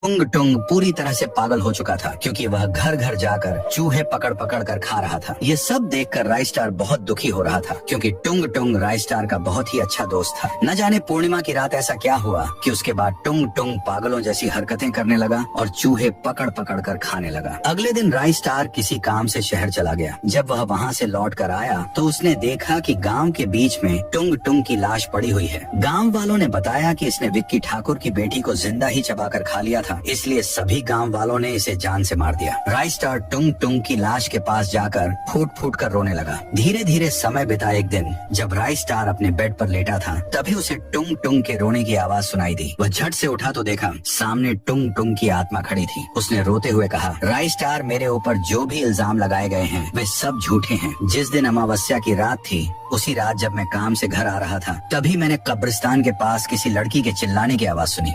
टुंग टुंग पूरी तरह से पागल हो चुका था क्योंकि वह घर घर जाकर चूहे पकड़ पकड़ कर खा रहा था। ये सब देखकर राय स्टार बहुत दुखी हो रहा था क्योंकि टुंग टुंग राय स्टार का बहुत ही अच्छा दोस्त था। न जाने पूर्णिमा की रात ऐसा क्या हुआ कि उसके बाद टुंग टुंग पागलों जैसी हरकतें करने लगा और चूहे पकड़ पकड़ कर खाने लगा। अगले दिन राय स्टार किसी काम से शहर चला गया। जब वह वहाँ से लौट कर आया तो उसने देखा कि गाँव के बीच में टुंग टुंग की लाश पड़ी हुई है। गाँव वालों ने बताया कि इसने विक्की ठाकुर की बेटी को जिंदा ही चबाकर खा लिया था, इसलिए सभी गांव वालों ने इसे जान से मार दिया। राय स्टार टुंग टुंग की लाश के पास जाकर फूट फूट कर रोने लगा। धीरे धीरे समय बिता। एक दिन जब राय स्टार अपने बेड पर लेटा था तभी उसे टुंग टुंग के रोने की आवाज सुनाई दी। वह झट से उठा तो देखा सामने टुंग टुंग की आत्मा खड़ी थी। उसने रोते हुए कहा, राय स्टार, मेरे ऊपर जो भी इल्जाम लगाए गए हैं वे सब झूठे हैं। जिस दिन अमावस्या की रात थी उसी रात जब मैं काम से घर आ रहा था तभी मैंने कब्रिस्तान के पास किसी लड़की के चिल्लाने की आवाज सुनी।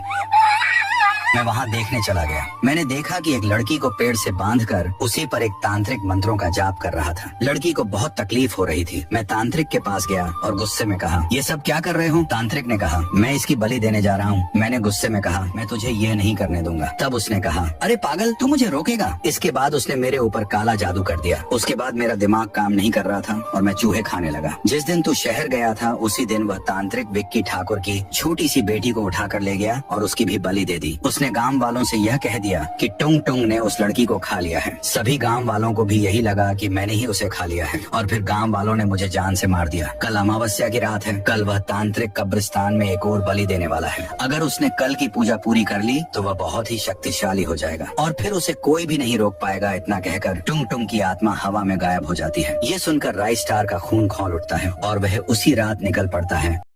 मैं वहाँ देखने चला गया। मैंने देखा कि एक लड़की को पेड़ से बांधकर उसी पर एक तांत्रिक मंत्रों का जाप कर रहा था। लड़की को बहुत तकलीफ हो रही थी। मैं तांत्रिक के पास गया और गुस्से में कहा, ये सब क्या कर रहे हो? तांत्रिक ने कहा, मैं इसकी बलि देने जा रहा हूँ। मैंने गुस्से में कहा, मैं तुझे ये नहीं करने दूंगा। तब उसने कहा, अरे पागल, तू मुझे रोकेगा? इसके बाद उसने मेरे ऊपर काला जादू कर दिया। उसके बाद मेरा दिमाग काम नहीं कर रहा था और मैं चूहे खाने लगा। जिस दिन तू शहर गया था उसी दिन वह तांत्रिक विक्की ठाकुर की छोटी सी बेटी को उठाकर ले गया और उसकी भी बलि दे दी। उसने गांव वालों से यह कह दिया कि टुंग टुंग ने उस लड़की को खा लिया है। सभी गांव वालों को भी यही लगा कि मैंने ही उसे खा लिया है और फिर गांव वालों ने मुझे जान से मार दिया। कल अमावस्या की रात है। कल वह तांत्रिक कब्रिस्तान में एक और बलि देने वाला है। अगर उसने कल की पूजा पूरी कर ली तो वह बहुत ही शक्तिशाली हो जाएगा और फिर उसे कोई भी नहीं रोक पाएगा। इतना कहकर टुंग टुंग की आत्मा हवा में गायब हो जाती है। ये सुनकर राय स्टार का खून खौल उठता है और वह उसी रात निकल पड़ता है